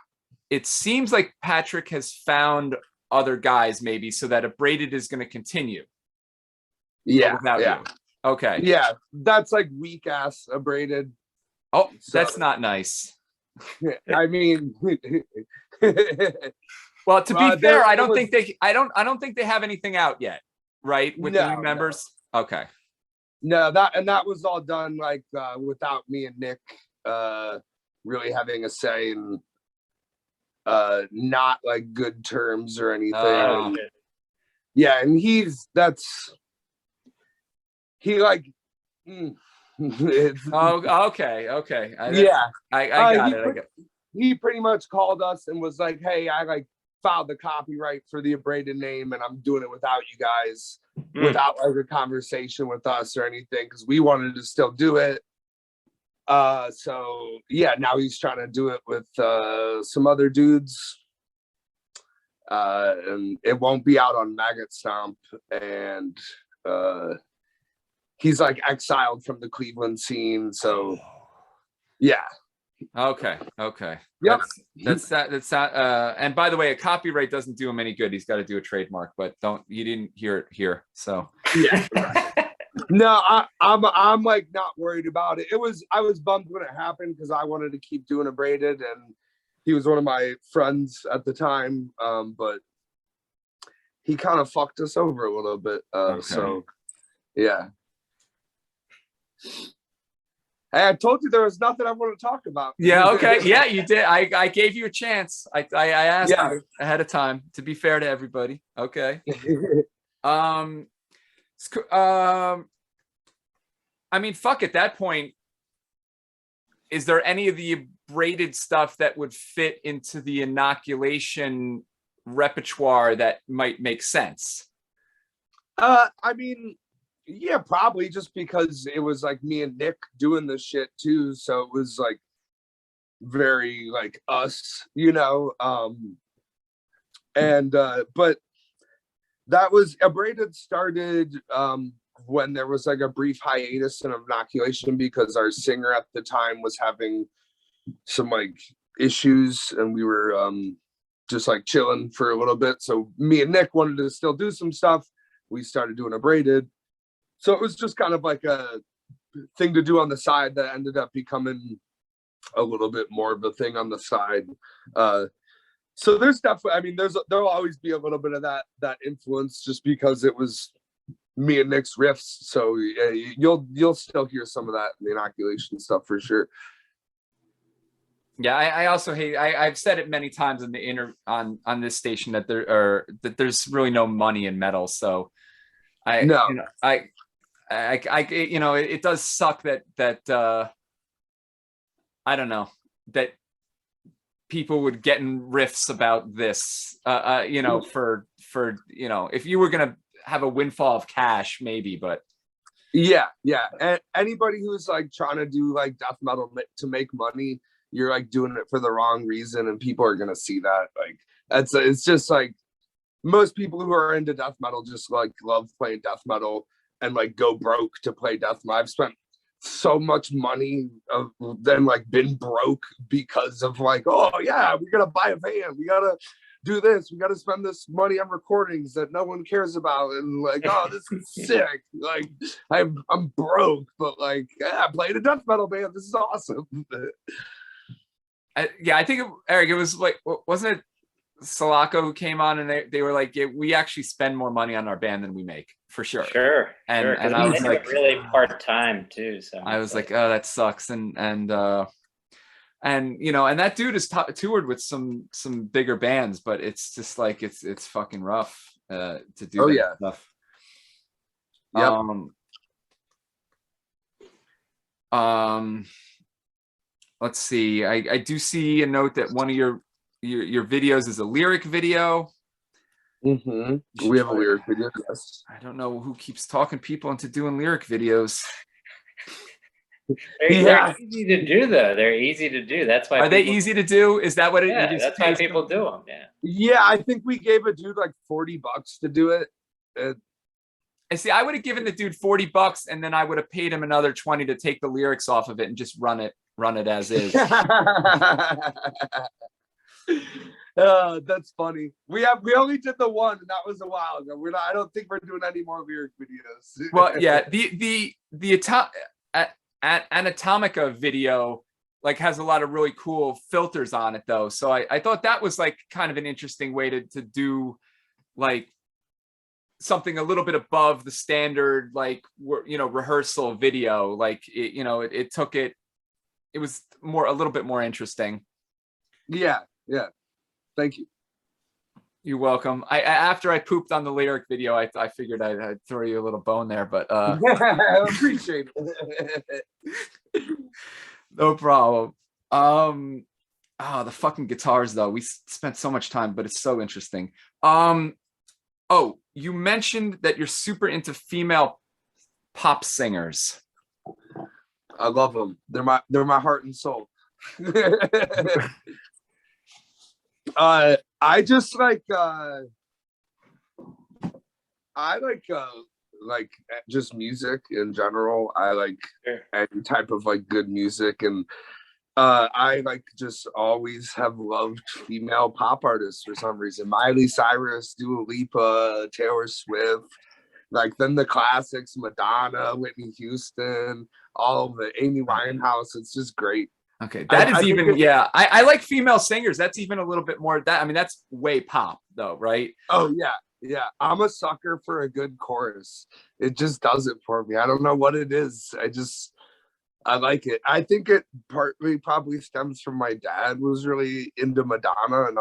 Speaker 1: It seems like Patrick has found other guys, maybe, so that Abraded is going to continue.
Speaker 2: Yeah.
Speaker 1: You. Okay.
Speaker 2: Yeah, that's like weak ass Abraded.
Speaker 1: Oh, so that's not nice.
Speaker 2: I mean,
Speaker 1: well, to be fair, I don't think they have anything out yet, right? With the new members. No. Okay.
Speaker 2: No, that was all done like without me and Nick really having a say, and not like good terms or anything. Yeah, and he like
Speaker 1: oh, okay. I got it.
Speaker 2: He pretty much called us and was like, hey, I like filed the copyright for the abraded name, and I'm doing it without you guys, without like a conversation with us or anything, because we wanted to still do it. So yeah, now he's trying to do it with some other dudes. And it won't be out on Maggot Stomp, and he's like exiled from the Cleveland scene. So yeah.
Speaker 1: Okay.
Speaker 2: Yep.
Speaker 1: That's that. And by the way, a copyright doesn't do him any good. He's got to do a trademark, but you didn't hear it here. So
Speaker 2: yeah. No, I'm like not worried about it. I was bummed when it happened because I wanted to keep doing abraded, and he was one of my friends at the time. But he kind of fucked us over a little bit.
Speaker 1: Okay.
Speaker 2: So yeah. Hey, I told you there was nothing I want to talk about.
Speaker 1: Yeah. Okay. Yeah, you did. I gave you a chance. I asked you ahead of time to be fair to everybody. Okay. I mean, fuck, at that point, is there any of the braided stuff that would fit into the inoculation repertoire that might make sense?
Speaker 2: I mean, yeah, probably, just because it was like me and Nick doing this shit too, so it was like very like us, you know. But that was abraded started when there was like a brief hiatus in inoculation because our singer at the time was having some like issues, and we were just like chilling for a little bit. So me and Nick wanted to still do some stuff. We started doing abraded. So it was just kind of like a thing to do on the side that ended up becoming a little bit more of a thing on the side. So there's definitely, I mean, there'll always be a little bit of that influence just because it was me and Nick's riffs. So yeah, you'll still hear some of that in the inoculation stuff for sure.
Speaker 1: Yeah, I also hate. I've said it many times in the on this station that there's really no money in metal. So it does suck that I don't know, that people would get in riffs about this. For if you were gonna have a windfall of cash, maybe, but
Speaker 2: yeah. And anybody who's like trying to do like death metal to make money, you're like doing it for the wrong reason, and people are gonna see that. Like it's just like most people who are into death metal just like love playing death metal and like go broke to play death metal. I've spent so much money then like been broke because of like, oh yeah, we gotta buy a van, we gotta do this, we gotta spend this money on recordings that no one cares about, and like, oh, this is sick. Like I'm broke, but like, yeah, playing a death metal band, this is awesome.
Speaker 1: I think Eric, it was like, wasn't it Sulaco who came on and they were like, yeah, we actually spend more money on our band than we make, for sure. And I was like,
Speaker 3: really part-time too. So
Speaker 1: I was like, oh, that sucks. And that dude has toured with some bigger bands, but it's just like it's fucking rough to do that stuff. Yep. Let's see. I do see a note that one of your videos is a lyric video.
Speaker 2: Mm-hmm. We have a lyric video. Yes.
Speaker 1: I don't know who keeps talking people into doing lyric videos.
Speaker 3: They're easy to do, though. They're easy to do. That's why.
Speaker 1: Are they easy to do? Is that what it?
Speaker 3: Yeah, that's why people do them. Yeah.
Speaker 2: Yeah, I think we gave a dude like $40 to do it.
Speaker 1: I see. I would have given the dude $40, and then I would have paid him another 20 to take the lyrics off of it and just run it as is.
Speaker 2: That's funny. We only did the one, and that was a while ago. I don't think we're doing any more lyric videos.
Speaker 1: Well, yeah, the Anatomica video like has a lot of really cool filters on it though. So I thought that was like kind of an interesting way to do like something a little bit above the standard, like, rehearsal video. Like it was a little bit more interesting. Yeah.
Speaker 2: Thank you.
Speaker 1: You're welcome. After I pooped on the lyric video, I figured I'd throw you a little bone there, but
Speaker 2: I appreciate it.
Speaker 1: No problem. Oh, the fucking guitars though. We spent so much time, but it's so interesting. Oh, you mentioned that you're super into female pop singers.
Speaker 2: I love them. They're my heart and soul. I just like I like just music in general. I like any type of like good music, and I like just always have loved female pop artists for some reason. Miley Cyrus, Dua Lipa, Taylor Swift, like then the classics, Madonna, Whitney Houston, all of it, Amy Winehouse. It's just great.
Speaker 1: Okay, that is
Speaker 2: I
Speaker 1: even, yeah. I like female singers. That's even a little bit more. That, I mean, that's way pop though, right?
Speaker 2: Oh yeah, yeah. I'm a sucker for a good chorus. It just does it for me. I don't know what it is. I like it. I think it partly probably stems from my dad was really into Madonna and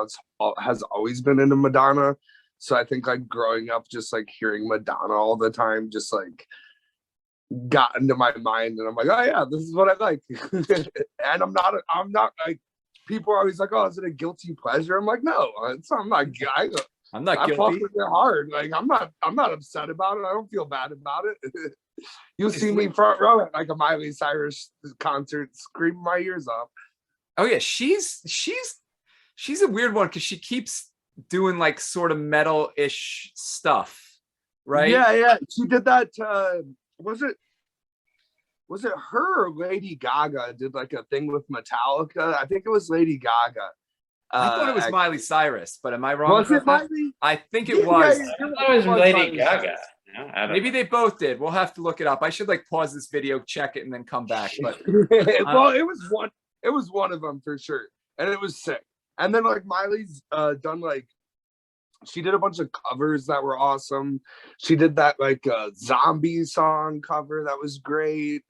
Speaker 2: has always been into Madonna. So I think like growing up, just like hearing Madonna all the time, just like got into my mind, and I'm like, oh yeah, this is what I like. And I'm not like, people are always like, oh, is it a guilty pleasure? I'm like, no, I'm not guilty. I fuck with it hard. Like I'm not upset about it. I don't feel bad about it. You'll see me front row at like a Miley Cyrus concert screaming my ears off.
Speaker 1: Oh yeah, she's a weird one because she keeps doing like sort of metal-ish stuff, right?
Speaker 2: Yeah. She did that. Was it her or Lady Gaga did like a thing with Metallica? I think it was Lady Gaga.
Speaker 1: I thought it was Miley Cyrus, but am I wrong?
Speaker 2: Was it Miley?
Speaker 1: I think it was.
Speaker 3: I thought it was Lady Gaga. No,
Speaker 1: maybe they both did. We'll have to look it up. I should like pause this video, check it, and then come back. But
Speaker 2: well, it was one of them for sure, and it was sick. And then like Miley's done like, she did a bunch of covers that were awesome. She did that like zombie song cover that was great.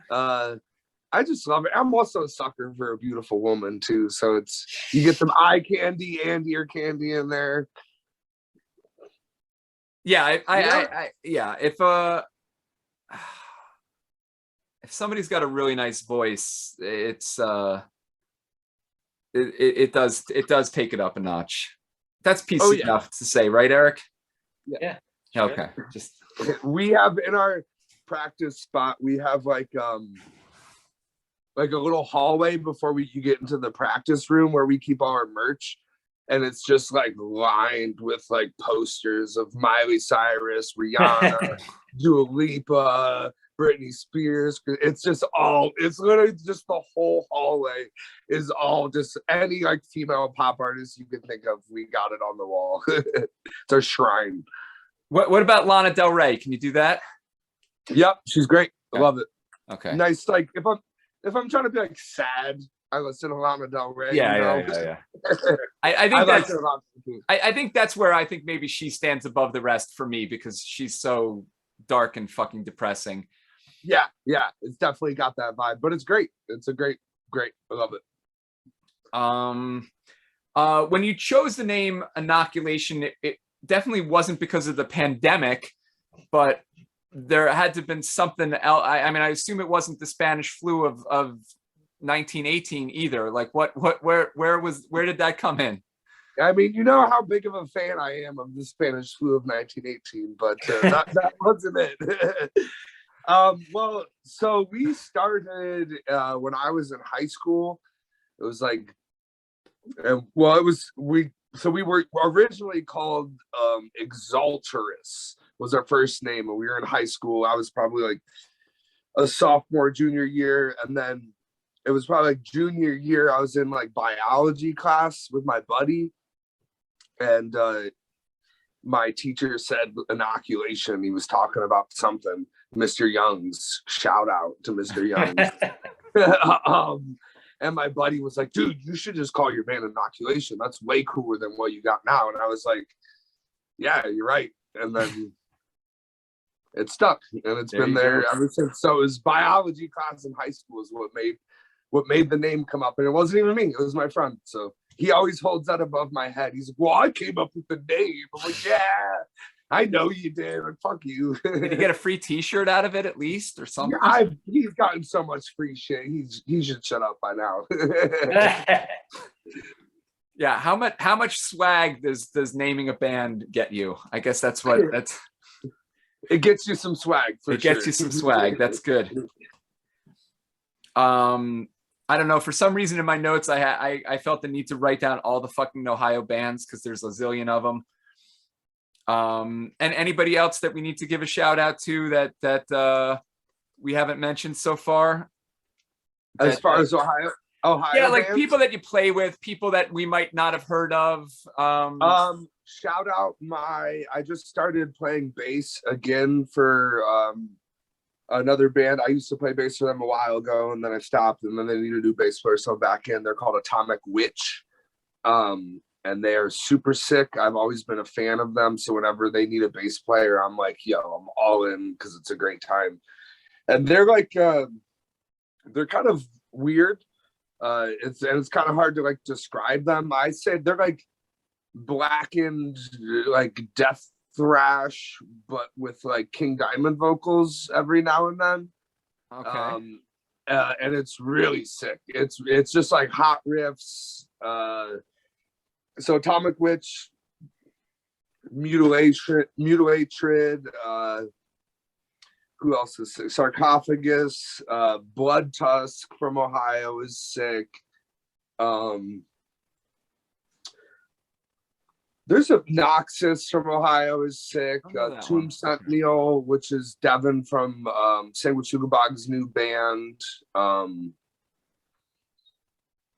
Speaker 2: I just love it. I'm also a sucker for a beautiful woman too. So it's, you get some eye candy and ear candy in there.
Speaker 1: Yeah, yeah. If somebody's got a really nice voice, it's it does take it up a notch. That's PC enough to say, right, Eric?
Speaker 3: Yeah.
Speaker 1: Okay. Just
Speaker 2: we have in our practice spot, we have like a little hallway before you get into the practice room where we keep all our merch, and it's just like lined with like posters of Miley Cyrus, Rihanna, Dua Lipa, Britney Spears. It's literally just the whole hallway is all just any like female pop artist you can think of. We got it on the wall. It's our shrine.
Speaker 1: What about Lana Del Rey? Can you do that?
Speaker 2: Yep, she's great. I love it.
Speaker 1: Okay.
Speaker 2: Nice. Like if I'm trying to be like sad, I listen to Lana Del Rey.
Speaker 1: Yeah. I think that's where I think maybe she stands above the rest for me, because she's so dark and fucking depressing.
Speaker 2: Yeah. It's definitely got that vibe, but it's great. It's a great. I love
Speaker 1: it. When you chose the name Inoculation, it definitely wasn't because of the pandemic, but there had to have been something else. I mean, I assume it wasn't the Spanish flu of 1918 either. Like where did that come in?
Speaker 2: I mean, you know how big of a fan I am of the Spanish flu of 1918, but that wasn't it. Well, so we started when I was in high school. It was like, we were originally called Exalterus was our first name, and we were in high school. I was probably like a sophomore, junior year, and then it was probably like junior year. I was in like biology class with my buddy, and my teacher said inoculation. He was talking about something. Mr. Young's, shout out to Mr. Young's. And my buddy was like, dude, you should just call your band Inoculation. That's way cooler than what you got now. And I was like, yeah, you're right. And then it stuck, and it's been there ever since. So it was biology class in high school is what made the name come up. And it wasn't even me, it was my friend. So he always holds that above my head. He's like, well, I came up with the name. I'm like, yeah, I know you did. Like, fuck you.
Speaker 1: Did you get a free T-shirt out of it at least, or something?
Speaker 2: He's gotten so much free shit. He should shut up by now.
Speaker 1: Yeah. How much swag does naming a band get you? I guess that's what that's.
Speaker 2: It gets you some swag for
Speaker 1: It
Speaker 2: sure.
Speaker 1: gets you some swag. That's good. I don't know. For some reason in my notes, I felt the need to write down all the fucking Ohio bands because there's a zillion of them. And anybody else that we need to give a shout out to that we haven't mentioned so far?
Speaker 2: As far as Ohio,
Speaker 1: yeah, like
Speaker 2: bands?
Speaker 1: people that you play with, people that we might not have heard of.
Speaker 2: Shout out I just started playing bass again for another band. I used to play bass for them a while ago, and then I stopped, and then they need a new bass player, so I'm back in. They're called Atomic Witch. And they are super sick. I've always been a fan of them. So whenever they need a bass player, I'm like, yo, I'm all in because it's a great time. And they're like, they're kind of weird. It's kind of hard to like describe them. I say they're like blackened, like death thrash, but with like King Diamond vocals every now and then.
Speaker 1: Okay.
Speaker 2: And it's really sick. It's just like hot riffs. So Atomic Witch, Mutilatred, who else is sick? Sarcophagus, Blood Tusk from Ohio is sick. There's a Noxus from Ohio is sick. Tomb Sentinel, which is Devin from Sandwich Bog's new band.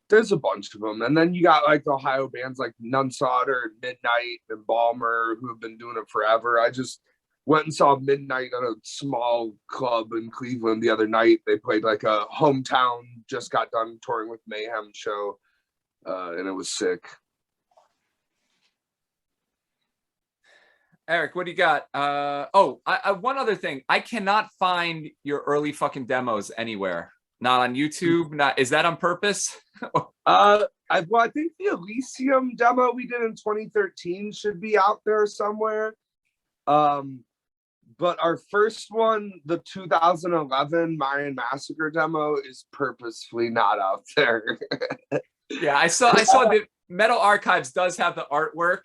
Speaker 2: There's a bunch of them. And then you got like Ohio bands like Nunsolder and Midnight and Balmer who have been doing it forever. I just went and saw Midnight at a small club in Cleveland the other night. They played like a hometown, just got done touring with Mayhem show. And it was sick.
Speaker 1: Eric, what do you got? One other thing. I cannot find your early fucking demos anywhere. Not on YouTube. Is that on purpose?
Speaker 2: I think the Elysium demo we did in 2013 should be out there somewhere. But our first one, the 2011 Mayan Massacre demo, is purposefully not out there.
Speaker 1: Yeah, I saw the Metal Archives does have the artwork.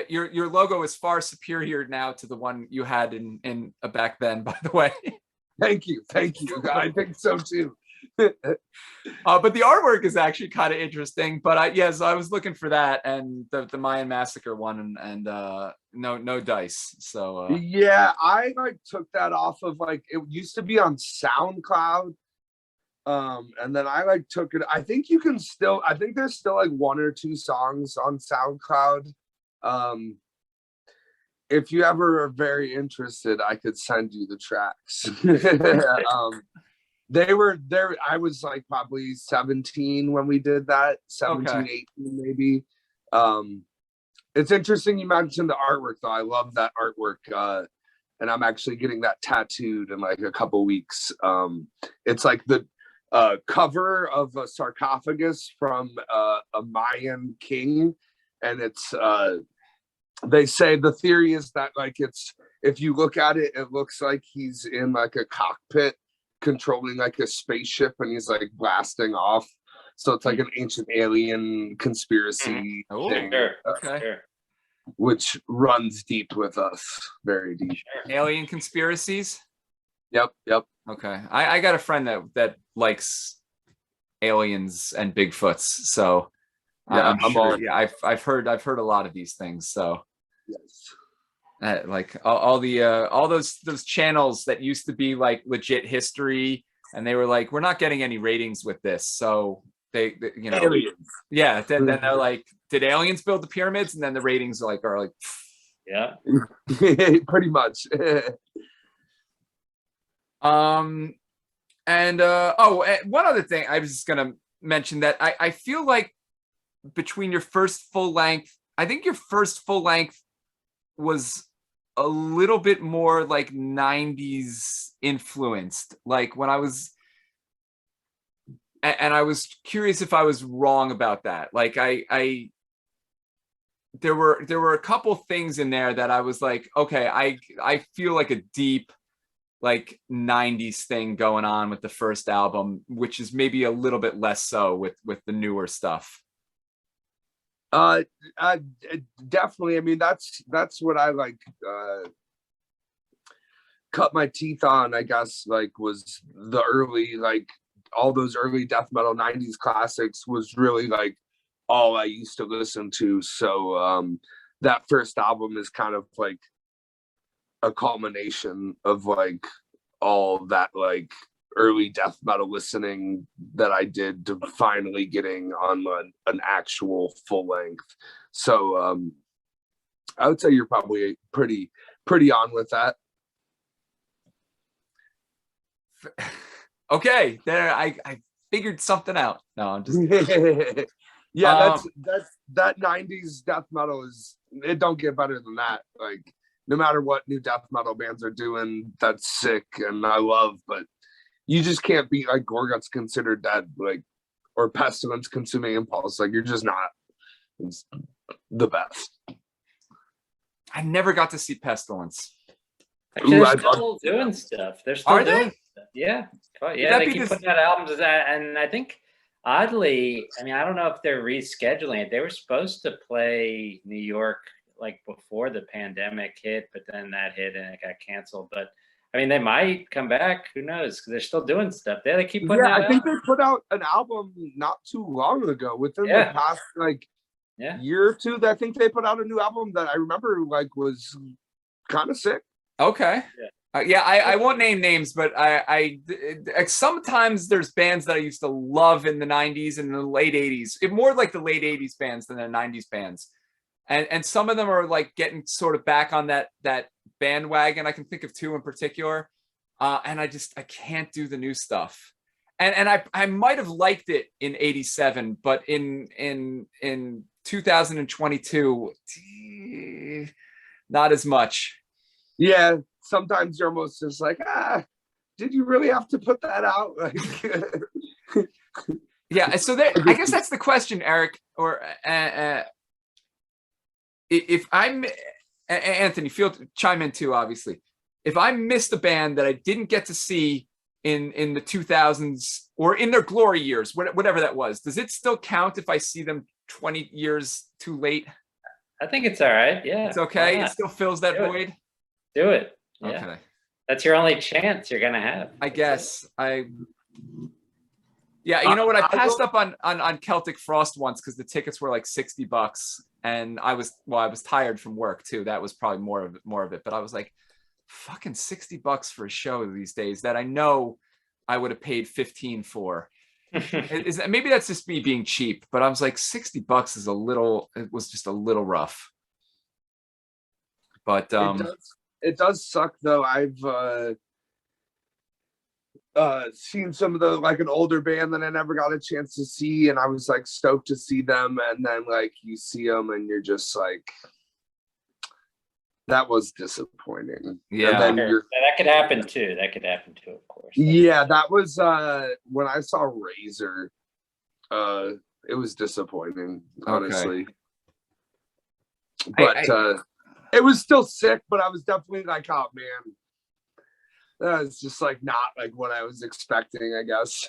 Speaker 1: Your logo is far superior now to the one you had in back then, by the way.
Speaker 2: Thank you. I think so too.
Speaker 1: But the artwork is actually kind of interesting. But so I was looking for that and the Mayan Massacre one, and no dice. So
Speaker 2: yeah, I like took that off of like it used to be on SoundCloud, and then I like took it. I think there's still like one or two songs on SoundCloud. If you ever are very interested, I could send you the tracks. They were there. I was like probably 17 when we did that, 17, okay. 18 maybe. It's interesting you mentioned the artwork though. I love that artwork. And I'm actually getting that tattooed in like a couple weeks. It's like the cover of a sarcophagus from a Mayan king. And it's, they say the theory is that like if you look at it, it looks like he's in like a cockpit controlling like a spaceship and he's like blasting off. So it's like an ancient alien conspiracy thing,
Speaker 3: Sure.
Speaker 2: Which runs deep with us, very deep.
Speaker 1: Sure. Alien conspiracies?
Speaker 2: Yep.
Speaker 1: Okay. I got a friend that likes aliens and Bigfoots, so
Speaker 2: yeah,
Speaker 1: I'm sure. Yeah, I've heard a lot of these things. So
Speaker 2: yes.
Speaker 1: Like all those channels that used to be like legit history, and they were like, we're not getting any ratings with this, so they
Speaker 2: aliens.
Speaker 1: Yeah, then they're like, did aliens build the pyramids? And then the ratings are like
Speaker 3: yeah.
Speaker 2: Pretty much.
Speaker 1: And one other thing I was just gonna mention that I feel like between your first full length, I think your first full length was a little bit more like 90s influenced. Like when I was curious if I was wrong about that. Like I there were a couple things in there that I was like, okay, I feel like a deep like 90s thing going on with the first album, which is maybe a little bit less so with the newer stuff.
Speaker 2: Uh, Definitely. I mean, that's what I like cut my teeth on, I guess, like was the early, like all those early death metal 90s classics was really like all I used to listen to. So that first album is kind of like a culmination of like all that like early death metal listening that I did to finally getting on an actual full length. So I would say you're probably pretty on with that.
Speaker 1: Okay, there I figured something out. No, I'm just
Speaker 2: Yeah, that 90s death metal is, it don't get better than that. Like no matter what new death metal bands are doing, that's sick and I love, but you just can't beat like Gorguts Considered Dead, like, or Pestilence Consuming Impulse. Like you're just not. It's the best.
Speaker 1: I never got to see Pestilence.
Speaker 3: Actually, they're still doing stuff. They're still doing stuff. Yeah. Yeah, they keep putting out albums, and I think oddly, I mean, I don't know if they're rescheduling it. They were supposed to play New York like before the pandemic hit, but then that hit and it got canceled. But I mean, they might come back. Who knows? Because they're still doing stuff. They keep putting out.
Speaker 2: I think they put out an album not too long ago, within the past like year or two. I think they put out a new album that I remember like was kind of sick.
Speaker 1: Okay. I won't name names, but I sometimes there's bands that I used to love in the 90s and the late 80s. More like the late 80s bands than the 90s bands. And some of them are like getting sort of back on that bandwagon. I can think of two in particular. And I can't do the new stuff. And I might have liked it in 87, but in 2022, not as much.
Speaker 2: Yeah, sometimes you're almost just like, did you really have to put that out? Like,
Speaker 1: yeah, so I guess that's the question, Eric, or if I'm Anthony, feel chime in too, obviously. If I missed a band that I didn't get to see in the 2000s or in their glory years, whatever that was, does it still count if I see them 20 years too late?
Speaker 3: I think it's all right. Yeah,
Speaker 1: it's okay. It still fills that void.
Speaker 3: Do it. Yeah.
Speaker 1: Okay.
Speaker 3: That's your only chance you're gonna have.
Speaker 1: I guess. Yeah, you know what? I passed up on Celtic Frost once because the tickets were like $60, and I was tired from work too. That was probably more of it. But I was like, fucking $60 for a show these days that I know I would have paid 15 for. Maybe that's just me being cheap, but I was like, $60 is it was just a little rough. But
Speaker 2: it does suck though. I've seen some of the like an older band that I never got a chance to see, and I was like stoked to see them, and then like you see them and you're just like, that was disappointing.
Speaker 1: Yeah,
Speaker 3: that could happen too. Of course.
Speaker 2: Yeah, that was when I saw Razor. It was disappointing, honestly. Okay. But it was still sick, but I was definitely like, oh man, that's just like not like what I was expecting, I guess.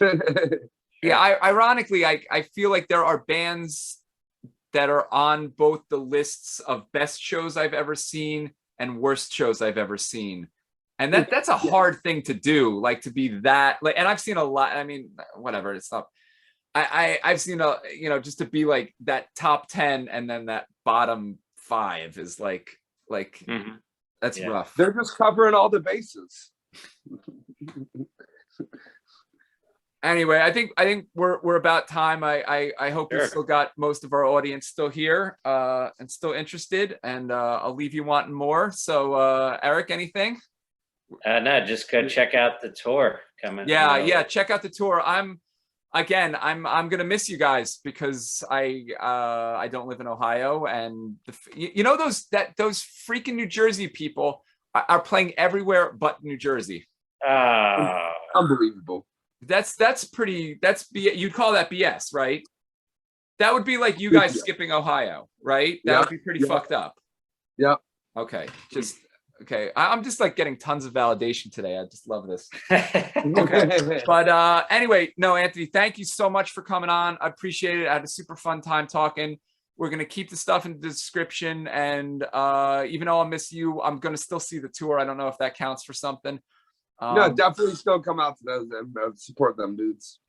Speaker 1: Yeah, ironically, I feel like there are bands that are on both the lists of best shows I've ever seen and worst shows I've ever seen. And that's a hard thing to do, like to be that like, and I've seen a lot, I mean, whatever, it's not, I've seen just to be like that top 10 and then that bottom 5 is like that's rough.
Speaker 2: They're just covering all the bases.
Speaker 1: Anyway, I think we're about time. I hope we still got most of our audience still here and still interested, and I'll leave you wanting more. So Eric, anything?
Speaker 3: No, just go check out the tour coming.
Speaker 1: Yeah, check out the tour. I'm gonna miss you guys because I don't live in Ohio, and those freaking New Jersey people are playing everywhere but New Jersey.
Speaker 2: Unbelievable.
Speaker 1: You'd call that BS, right? That would be like you guys skipping Ohio, right? That would be pretty fucked up.
Speaker 2: Yeah.
Speaker 1: Okay. Okay. I'm just like getting tons of validation today. I just love this. Okay. But anyway, no, Anthony, thank you so much for coming on. I appreciate it. I had a super fun time talking. We're going to keep the stuff in the description. And even though I'll miss you, I'm going to still see the tour. I don't know if that counts for something.
Speaker 2: No, definitely still come out to those and support them dudes.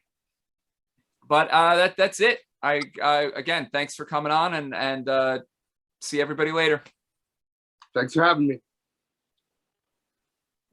Speaker 1: But that's it. I again, thanks for coming on and see everybody later.
Speaker 2: Thanks for having me.